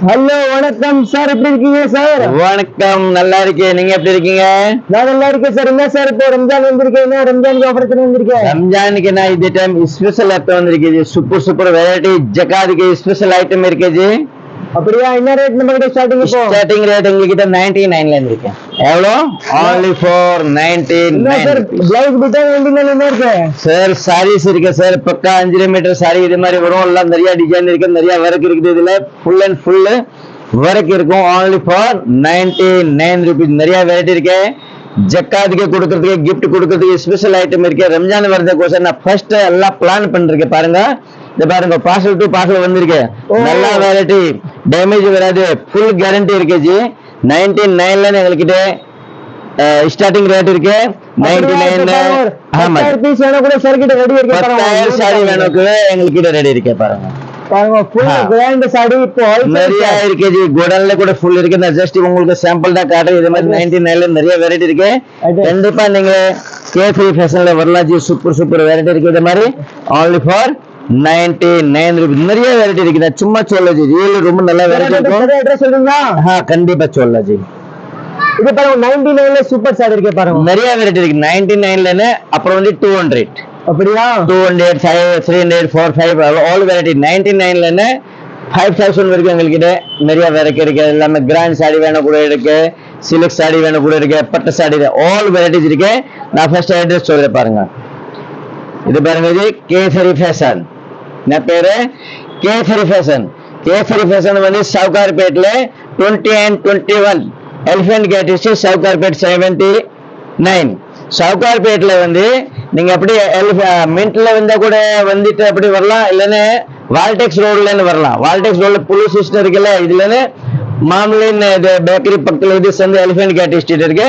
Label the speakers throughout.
Speaker 1: Hello வணக்கம் sir, எப்படி இருக்கீங்க சார்?
Speaker 2: வணக்கம், நல்லா இருக்கேன். நீங்க எப்படி இருக்கீங்க?
Speaker 1: நான் நல்லா இருக்கேன் சார். என்ன சார் இப்போ ரம்ஜான் வந்திருக்கேன், ரம்ஜானுக்கு ஆஃபர் வந்திருக்கேன்.
Speaker 2: ரம்ஜானுக்கு நான் இந்த டைம் ஸ்பெஷல் ஆப் வந்திருக்கேன். சூப்பர் சூப்பர் வெரைட்டி ஜகாதுக்கு ஸ்பெஷல் ஐட்டம் இருக்குது.
Speaker 1: அப்படியா? என்ன ரேட் நம்ம கிட்ட ஸ்டார்டிங்? இப்போ
Speaker 2: ஸ்டார்டிங் ரேட் எங்ககிட்ட 99 ல இருக்கு. எவ்வளோ? only for 99
Speaker 1: sir. பிளவுஸ் பிட்டா 99 என்ன இருக்கு
Speaker 2: சார்? சாரீஸ் இருக்கு சார், பக்கா 5 மீட்டர் சாரி இது மாதிரி வரும். எல்லாம் நிறைய டிசைன் இருக்கு, நிறைய ஒர்க் இருக்குது. இதுல ஃபுல் அண்ட் ஃபுல் ஒர்க் இருக்கும். only for 99 rupees. நிறைய வெரைட்டி இருக்கு. ஜக்காத்துக்கு கொடுக்கறதுக்கு, கிஃப்ட் கொடுக்கறதுக்கு ஸ்பெஷல் ஐட்டம் இருக்கு. ரம்ஜான் வரதுக்கோசம் நான் ஃபர்ஸ்ட் எல்லாம் பிளான் பண்ணிருக்கேன். பாருங்க, இந்த பாருங்க, பார்சல் டு பார்சல் வந்திருக்கு. நல்ல வெரைட்டி, டேமேஜ் வராது, ஃபுல் கேரண்டி இருக்கு ஜி. 99 ல எங்ககிட்ட ஸ்டார்டிங் ரேட் இருக்கு. 99 ஆமா,
Speaker 1: 10,000 கூட சார் கிட்ட ரெடி இருக்கு.
Speaker 2: 10,000 சாரி வேணும் கூட எங்ககிட்ட ரெடி இருக்கு. பாருங்க
Speaker 1: பாருங்க, ஃபுல் கிராண்ட் சாரி இப்போ
Speaker 2: நிறைய இருக்கு ஜி. கோடன்ல கூட ஃபுல் இருக்கு. நான் ஜஸ்ட் உங்களுக்கு சாம்பிள் தான் காட்டுறேன். இது மாதிரி 99 ல நிறைய வெரைட்டி இருக்கு. கண்டிப்பா நீங்க கேஃப்ரீ ஃபேஷன்ல வரலாம் ஜி. சூப்பர் சூப்பர் வெரைட்டி இருக்கு. இது மாதிரி only for 99 rupees. நிறைய வெரைட்டி இருக்கு. நான் சும்மா சொல்ல ஜி, ரியல் ரொம்ப நல்ல வெரைட்டி இருக்கும்.
Speaker 1: அட்ரஸ் சொல்லுங்க.
Speaker 2: கண்டிப்பா சொல்ல ஜி.
Speaker 1: இது பாருங்க, 99 ல சூப்பர் சாரி இருக்கு. பாருங்க
Speaker 2: நிறைய வெரைட்டி இருக்கு. 99 ல அப்புறம் வந்து 200.
Speaker 1: அப்படியா?
Speaker 2: 200, 300, 400 ஆல் வெரைட்டி. 99 ல 5000 வரைக்கும் எங்ககிட்ட நிறைய வெரைட்டி இருக்கு. எல்லாமே கிராண்ட் சாரி வேணும் கூட இருக்கு, சில்க் சாரி வேணும் கூட இருக்கு, பட்டு சாரி, ஆல் வெரைட்டிஸ் இருக்கு. நான் ஃபர்ஸ்ட் அட்ரஸ் சொல்றேன். பாருங்க, இது பாருங்க ஜி, கேசரி ஃபேஷன். என்ன பேரு? கேசரி ஃபேஷன். கேசரி ஃபேஷன் வந்து சவுகார்பேட்ல 20 and 21 elephant gate street, Sowcarpet 79. சவுகார்பேட்ல வந்து நீங்க அப்படி மின்ட்ல வந்தா கூட வந்துட்டு அப்படி வரலாம், இல்லைன்னு வால்டெக்ஸ் ரோட்ல வரலாம். வால்டெக்ஸ் ரோட்ல புலிஸ் ஸ்டேஷன் இருக்குல்ல, இதுல மாமலின் பேக்கரி பக்கத்துல இது சேர்ந்து எலிஃபென்ட் கேட் ஸ்ட்ரீட் இருக்கு.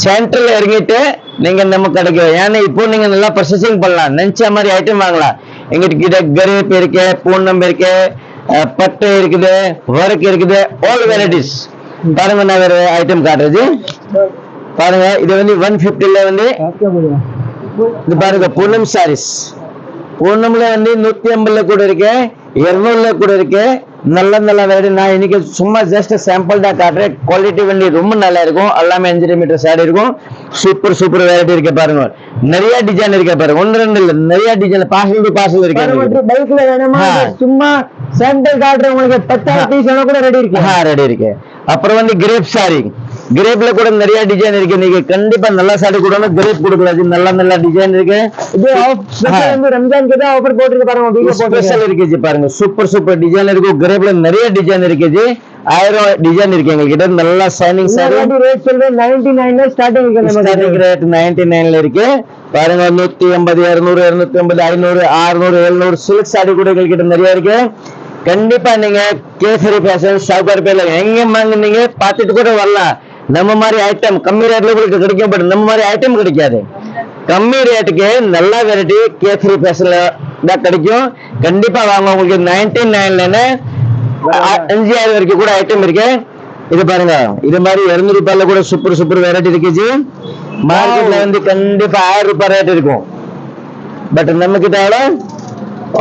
Speaker 2: சென்ட்ரல் இறங்கிட்டு நீங்க நம்ம கிடைக்கும். ஏன்னா இப்போ நீங்க நல்லா ப்ரொசஸிங் பண்ணலாம், நினைச்ச மாதிரி ஐட்டம் வாங்கலாம். எங்கிட்ட கிரேப் இருக்கு, பூனம் இருக்கு, பட்டு இருக்குது, ஒர்க் இருக்குது, ஆல் வெரைட்டிஸ். பாருங்க, நான் வேற ஐட்டம் காட்டுறது. பாருங்க, இது வந்து 150 ல வந்து இது பாருங்க, பூனம் சாரீஸ். பூனம்ல வந்து 150 ல கூட இருக்கு, 200 ல கூட இருக்கு. நல்ல நல்ல வெரைட்டி. நான் இன்னைக்கு சும்மா ஜஸ்ட் சாம்பிள் தான் காட்டுறேன். குவாலிட்டி வந்து ரொம்ப நல்லா இருக்கும். எல்லாமே 5 மீட்டர் சாரி இருக்கும். சூப்பர் சூப்பர் வெரைட்டி இருக்கு. பாருங்க, நிறைய டிசைன் இருக்கு. பாருங்க, 1 2 இல்ல, நிறைய டிசைன். பார்சல் டு பார்சல் இருக்கு.
Speaker 1: பைக்ல வேணுமா? சும்மா சாம்பிள் காட்டுறேன் உங்களுக்கு. 10,000 பீஸ் கூட ரெடி இருக்கு.
Speaker 2: ரெடி இருக்கு. அப்புறம் வந்து கிரேப் சாரி. கிரேப்ல கூட நிறைய டிசைன் இருக்கு. நீங்க கண்டிப்பா நல்ல சாரி கூட கிரேப் கொடுக்கலாம். நல்ல நல்ல டிசைன் இருக்கு.
Speaker 1: இது ரம்ஜானுக்கு தான் ஆஃபர் போட்டுருக்கு. பாருங்க, வீடியோ
Speaker 2: ஸ்பெஷல் இருக்கு. பாருங்க, சூப்பர் சூப்பர் டிசைன் இருக்கு. கிரேப்ல நிறைய டிசைன் இருக்கு. 1000 டிசைன் இருக்கு எங்க கிட்ட. நல்லா ஷைனிங் சாரி.
Speaker 1: ரேட் சொல்றேன், 99 ல ஸ்டார்டிங் இருக்கு.
Speaker 2: ஸ்டார்டிங் ரேட் 99 ல இருக்கு. பாருங்க, 180, 200, 250, 500, 600, 700 சில்க் சாரி கூட எங்க கிட்ட நிறைய இருக்கு. கண்டிப்பா நீங்க கேசரி ஃபேஷன் சவுகார்பேட்ல எங்க வாங்குனீங்க பார்த்துட்டு கூட வரலாம். நம்ம மாதிரி ஐட்டம் கம்மி ரேட்ல உங்களுக்கு கிடைக்கும். பட் நம்ம மாதிரி ஐட்டம் கிடைக்காது. கம்மி ரேட்டுக்கு நல்ல வெரைட்டி கேசரி ஃபேஷன்ல தான் கிடைக்கும். கண்டிப்பா வாங்க. உங்களுக்கு 99 ல 5000 வரைக்கும் கூட ஐட்டம் இருக்கு. இது பாருங்க, இது மாதிரி 200 ரூபாயில கூட சூப்பர் சூப்பர் வெரைட்டி இருக்கு. மார்க்கெட்ல வந்து கண்டிப்பா 1000 ரூபாய் ரேட் இருக்கும். பட் நம்ம கிட்ட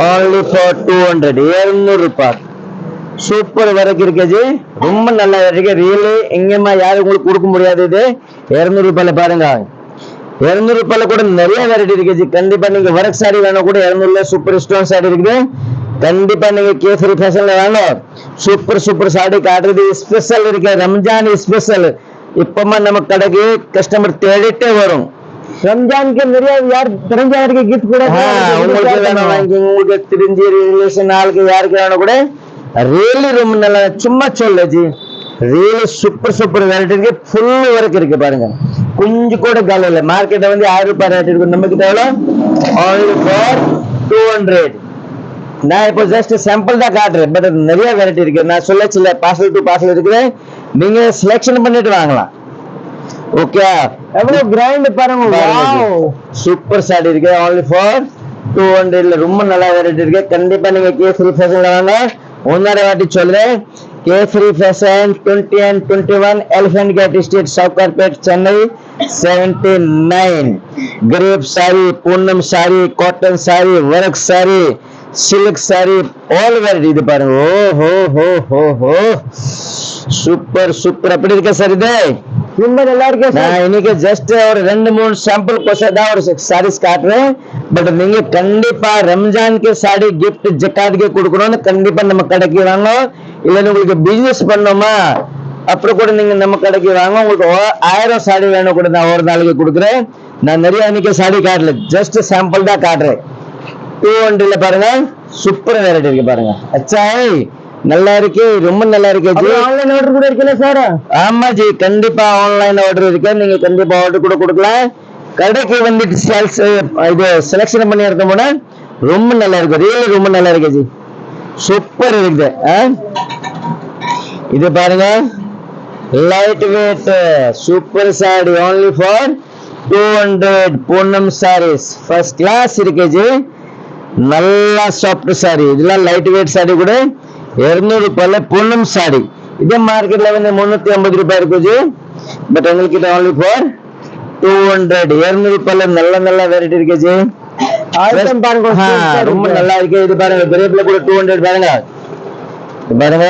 Speaker 2: only for 200, 200 ரூபாய் சூப்பர் வரைக்கும் இருக்கு. ரொம்ப நல்லா இருக்கு. ரியலி எங்கேயுமா யாரும் உங்களுக்கு கொடுக்க முடியாது. இது 200 ரூபாயில பாருங்க. 200 ரூபாயில கூட நிறைய வெரைட்டி இருக்கு. கண்டிப்பா நீங்க ஒர்க் சாரி வேணும் கூட 200 ல சூப்பர் ஸ்டோன் சாரி இருக்குது. கண்டிப்பா நீங்க கேசரி ஃபேஷன்ல வேணும். சூப்பர் சூப்பர் சாரி காட்டுறது ஸ்பெஷல் இருக்கு. ரம்ஜான் ஸ்பெஷல். இப்பமா நம்ம கடைக்கு கஸ்டமர் தேடிட்டே வரும்.
Speaker 1: ரம்ஜானுக்கு நிறைய யார் தெரிஞ்ச யாருக்கு கிஃப்ட் கூட
Speaker 2: உங்களுக்கு வேணும் வாங்கி, உங்களுக்கு தெரிஞ்ச ரிலேஷன் ஆளுக்கு யாருக்கு வேணும் கூட. ரியலி ரொம்ப நல்லா. சும்மா சொல்ல G, really super super variety இருக்கு. ஃபுல் ஒர்க் இருக்கு. பாருங்க, கொஞ்சம் கூட கால இல்ல. மார்க்கெட்ல வந்து 1000 ரூபாய் ரேட் இருக்கு. நம்ம கிட்ட எவ்வளோ? only for 200. நான் இப்போ ஜஸ்ட் சாம்பிள் தான் காட்டுறேன். பட் நிறைய வெரைட்டி இருக்கு. நான் சொல்லச்சில்ல, பார்சல் டு பார்சல் இருக்குது. நீங்க செலக்ஷன் பண்ணிட்டு வாங்கலாம். ஓகே,
Speaker 1: எவ்வளவு கிராண்ட் பாருங்க.
Speaker 2: சூப்பர் சாரி இருக்கு. only for 200 ல ரொம்ப நல்ல வெரைட்டி இருக்கு. கண்டிப்பா நீங்க கேசரி ஃபேஷன்ல வாங்க. ஒன்னரை வாட்டி சொல்றேன். Kesari fashion 20 and 21 elephant gate street, Sowcarpet, Chennai 79. Crepe sari, Poonam sari, cotton sari, work sari, silk sari all variety இது பாருங்க. ஓ ஹோ ஹோ ஹோ ஹோ சூப்பர் சூப்பர். அப்படி இருக்க சார் இது
Speaker 1: ரொம்ப நல்லா இருக்கு சார்.
Speaker 2: நான் இன்னைக்கு ஜஸ்ட் ஒரு 2-3 சாம்பிள் கொசம் தான் ஒரு சாரீஸ் காட்டுறேன். பட் நீங்க கண்டிப்பா ரம்ஜானுக்கு சாரி கிஃப்ட் ஜக்காத்துக்கு கொடுக்கணும்னு கண்டிப்பா நம்ம கடைக்கு வாங்க. இல்லைன்னு உங்களுக்கு பிசினஸ் பண்ணோமா அப்புறம் கூட நீங்க நம்ம கடைக்கு வாங்க. உங்களுக்கு 1000 சாரி வேணும் கூட நான் ஒரு நாளைக்கு கொடுக்குறேன். நான் நிறைய இன்னைக்கு சாரி காட்டல, ஜஸ்ட் சாம்பிள் தான் காட்டுறேன். 200 பாருங்க, சூப்பர் வெரைட்டி இருக்கு பாருங்க. அச்சா நல்லா இருக்கு, ரொம்ப நல்லா இருக்கு ஜி.
Speaker 1: ஆன்லைன் ஆர்டர் கூட இருக்குல்ல சார்?
Speaker 2: ஆமா ஜி, கண்டிப்பா ஆன்லைன் ஆர்டர் இருக்கு. நீங்க கண்டிப்பா ஆர்டர் கூட கொடுக்கலாம். கடைக்கு வந்துட்டு இது செலக்ஷன் பண்ணி எடுத்தோம்னா ரொம்ப நல்லா இருக்கு, ரியலி ரொம்ப நல்லா இருக்கு ஜி, சூப்பர் இருக்குது. இது பாருங்க, light weight super sari only for 200 Poonam saris first class இருக்கு ஜி. நல்லா சாஃப்ட் சாரி, இதெல்லாம் லைட் வெயிட் சாரி கூட 200 ரூபாயில பூனம் சாரி. இதே மார்க்கெட்ல வந்து 350 ரூபாய் இருக்கு ஜி. பட் எங்களுக்கு இது only for 200, 200 ரூபாயில நல்ல நல்ல வெரைட்டி இருக்கு ஜி. ரொம்ப நல்லா இருக்கு. இது பாருங்க, கிரேப்ல கூட 200 பாருங்க. பாருங்க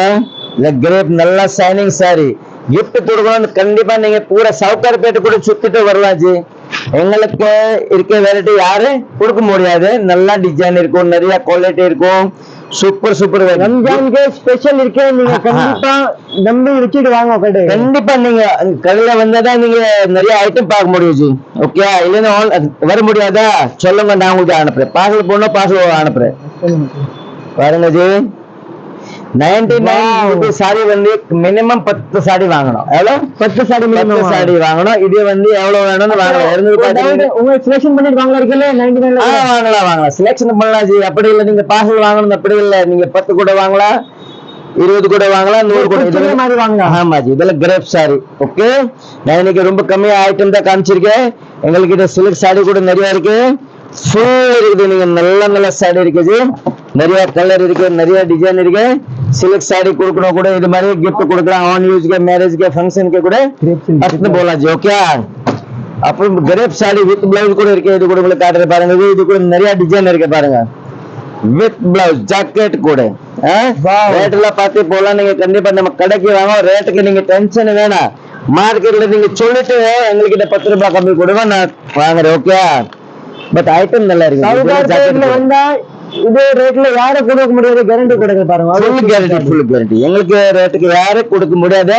Speaker 2: இந்த கிரேப் நல்லா ஷைனிங் சாரி கிஃப்ட் கொடுக்கணும். கண்டிப்பா நீங்க பூரா சவுக்கார்பேட்டை கூட சுத்திட்டு வரலாம் ஜி. எங்களுக்கு இருக்க வெரைட்டி யாரு கொடுக்க முடியாது. நல்லா டிசைன் இருக்கும், நிறைய குவாலிட்டி இருக்கும், சூப்பர் சூப்பர்.
Speaker 1: ரம்ஜானுக்கு ஸ்பெஷல் இருக்கு, நீங்க கண்டிப்பா நம்பி வச்சுட்டு வாங்க கடை.
Speaker 2: கண்டிப்பா நீங்க கடையில வந்தாதான் நீங்க நிறைய ஐட்டம் பார்க்க முடியும் ஜி. ஓகே, இல்லைன்னா வர முடியாதா சொல்லுங்க, நான் உங்களுக்கு அனுப்புறேன். பார்சல் போனா பார்சல் அனுப்புறேன். பாருங்க ஜி, 99 சாரி வந்து மினிமம் 10 சாரி வாங்கணும். எவ்வளவு? 10 சாரி மினிமம் சாரி வாங்கணும். இது வந்து எவ்வளவு வேணும்னு வாங்கலாம். 200 ரூபாய்
Speaker 1: உங்க செலக்ஷன் பண்ணிட்டு வாங்கலாம் இருக்குல்ல 99
Speaker 2: வாங்கலாம் செலக்ஷன் பண்ணலாம் ஜி. அப்படி இல்லை, நீங்க பார்சல் வாங்கணும் அப்படி இல்லை, நீங்க 10 கூட வாங்கலாம், 20 கூட வாங்கலாம், 100 கூட இதே மாதிரி வாங்கலாம். ஆமா ஜி, இதெல்லாம் கிரேப் சாரி. ஓகே, நான் இன்னைக்கு ரொம்ப கம்மியா ஐட்டம் தான் காமிச்சிருக்கேன். எங்களுக்கு கிட்ட சில்க் சாரி கூட நிறைய இருக்கு, ஃபுல் இருக்குது. நீங்க நல்ல நல்ல சாரி இருக்கு ஜி, நிறைய கலர் இருக்கு, நிறைய டிசைன் இருக்கு. சில்க் சாரி கொடுக்கணும் கூட இது மாதிரி கிஃப்ட் கொடுக்கலாம். ஆன் யூஸ்க்கு, மேரேஜ்க்கு, ஃபங்க்ஷனுக்கு கூட பத்து போலாம் ஜி. ஓகே, அப்புறம் கிரேப் சாரி வித் பிளவுஸ் கூட இருக்கு. இது கூட உங்களுக்கு காட்டுற பாருங்க. இது கூட நிறைய டிசைன் இருக்கு பாருங்க, வித் பிளவுஸ் ஜாக்கெட் கூட. ரேட் எல்லாம் பார்த்து போலாம். நீங்க கண்டிப்பா நம்ம கடைக்கு வாங்க, ரேட்டுக்கு நீங்க டென்ஷன் வேணாம். மார்க்கெட்ல நீங்க சொல்லிட்டு எங்ககிட்ட 10 ரூபாய் கம்மி கொடுங்க, நான் வாங்குறேன். ஓகே, பட் ஐட்டம் நல்லா இருக்கு.
Speaker 1: வந்தா இதே ரேட்ல யாரும் கொடுக்க முடியாது, கேரண்டி கொடுக்க பாருங்க.
Speaker 2: Full guarantee, full guarantee. எங்களுக்கு ரேட்டுக்கு யாரும் கொடுக்க முடியாது,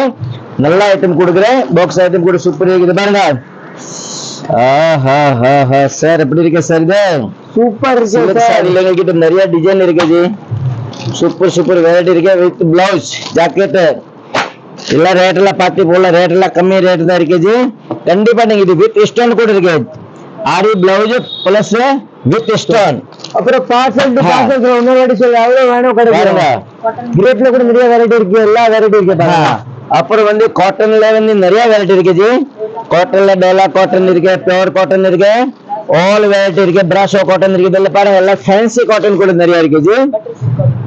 Speaker 2: நல்ல ஐட்டம் கொடுக்குறேன். பாக்ஸ் ஐட்டம் கூட சூப்பர் இருக்குது பாருங்க. சார் எப்படி இருக்கு சார்? இது
Speaker 1: சூப்பர் இருக்கு சார்.
Speaker 2: எங்ககிட்ட நிறைய டிசைன் இருக்கு ஜி, சூப்பர் சூப்பர் வெரைட்டி இருக்கு. வித் பிளவுஸ் ஜாக்கெட் எல்லாம் ரேட் எல்லாம் பார்த்து போல, ரேட் எல்லாம் கம்மி ரேட் தான் இருக்கு ஜி. கண்டிப்பா நீங்க இது வித் ஸ்டோன் கூட இருக்கு, ஆரி பிளவுஸ் பிளஸ் வித் ஸ்டோன்.
Speaker 1: அப்புறம் பார்சல் டு பார்சல் இன்னொரு வாட்டி சொல்லி எவ்வளவு வேணும் கிடைக்குங்க. கிரேப்ல கூட நிறைய வெரைட்டி இருக்கு, எல்லா வெரைட்டி இருக்கு பாருங்க.
Speaker 2: அப்புறம் வந்து காட்டன்ல வந்து நிறைய வெரைட்டி இருக்கு ஜி. காட்டன்ல டோலா காட்டன் இருக்கு, பியூர் காட்டன் இருக்கு, ஆல் வெரைட்டி இருக்கு, பிராஷோ காட்டன் இருக்கு. இதெல்லாம் பாருங்க, எல்லாம் ஃபேன்சி காட்டன் கூட நிறைய இருக்கு ஜி.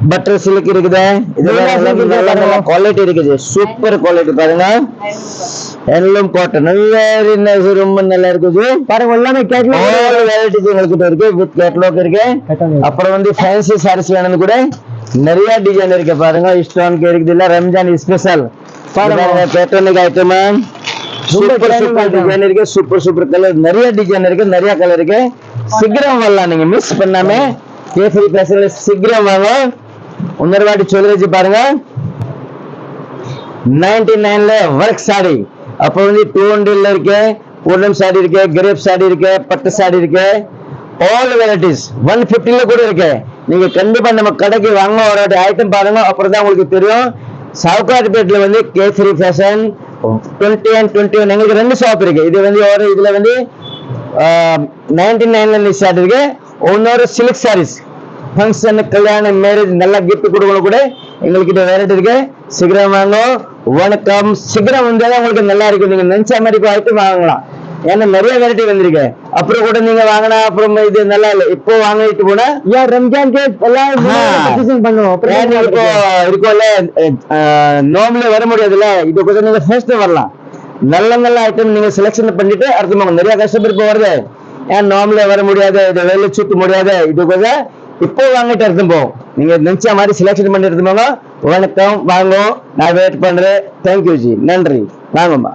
Speaker 2: பட்டர் சில்க் இருக்குது, இதெல்லாம் குவாலிட்டி இருக்குது, சூப்பர் குவாலிட்டி பாருங்க. எல்லாம் காட்டன் ரொம்ப நல்லா இருக்குது
Speaker 1: பாருங்க. எல்லாமே கேட்லாக்
Speaker 2: வெரைட்டிஸ் எங்ககிட்ட இருக்கு, வித் கேட்லாக் இருக்கு. அப்புறம் வந்து ஃபேன்சி சாரீஸ் வேணும்னு கூட நிறைய டிசைன் இருக்கு பாருங்க. ஸ்டோன் இருக்குது, இல்ல ரம்ஜான் ஸ்பெஷல் பாருங்க. பேட்டர்னுக்கு ஐட்டமா சூப்பர் சூப்பர் டிசைன் இருக்கு, சூப்பர் சூப்பர் கலர், நிறைய டிசைன் இருக்கு, நிறைய கலர் இருக்கு. சீக்கிரம் வரலாம், நீங்க மிஸ் பண்ணாம கேஃப்ரி பேசல சீக்கிரம் வாங்க. இன்னொரு வாட்டி சொல்லிச்சு பாருங்க, 99ல ஒர்க் சாரி. அப்ப வந்து 200ல இருக்கு, பூனம் சாரி இருக்கு, கிரேப் சாரி இருக்கு, பட்டு சாரி இருக்கு, ஆல் வெரைட்டிஸ் 150ல கூட இருக்கு. நீங்க கண்டிப்பா நம்ம கடைக்கு வாங்க, ஒரு ஐட்டம் பாருங்க, அப்புறம் தான் உங்களுக்கு தெரியும். சவுகார்பேட்ல வந்து கேசரி ஃபேஷன் 20 and 21 எங்களுக்கு 2 ஷாப் இருக்கு. இது வந்து ஒரு இதுல வந்து 99ல ஸ்டார்ட் இருக்கு. இன்னொரு சில்க் சாரீஸ் ஃபங்க்ஷன், கல்யாணம், மேரேஜ் நல்லா கிஃப்ட் கொடுக்கணும் கூட எங்ககிட்ட வெரைட்டி இருக்கு. சீக்கிரம் வாங்க. வணக்கம். சீக்கிரம் வந்தாதான் உங்களுக்கு நல்லா இருக்கு. நீங்க நினைச்ச மாதிரி ஐட்டம் வாங்கலாம், ஏன்னா நிறைய வெரைட்டி வந்திருக்கு. அப்புறம் கூட நீங்க வாங்கினா அப்புறம் இது நல்லா இல்லை, இப்போ வாங்கிட்டு போனா
Speaker 1: ஏன் ரம்ஜான்க்கு எல்லாம் பண்ணுவோம்.
Speaker 2: இப்போ இருக்கும்ல, நோம்புல வர முடியாதுல்ல, இது கூட நீங்க ஃபர்ஸ்ட் வரலாம். நல்ல நல்ல ஐட்டம் நீங்க செலக்ஷன் பண்ணிட்டு அடுத்து நிறைய கஸ்டமர் இப்போ வருது. ஏன் நோம்புல வர முடியாது, இதை வெளில சுத்த முடியாது, இது கூட இப்போ வாங்கிட்டு எடுத்து போவோம். நீங்க நினைச்ச மாதிரி செலக்ஷன் பண்ணி எடுத்து போங்க. வணக்கம், வாங்க, நான் வெயிட் பண்றேன். தேங்க்யூ ஜி, நன்றி, வாங்கம்மா.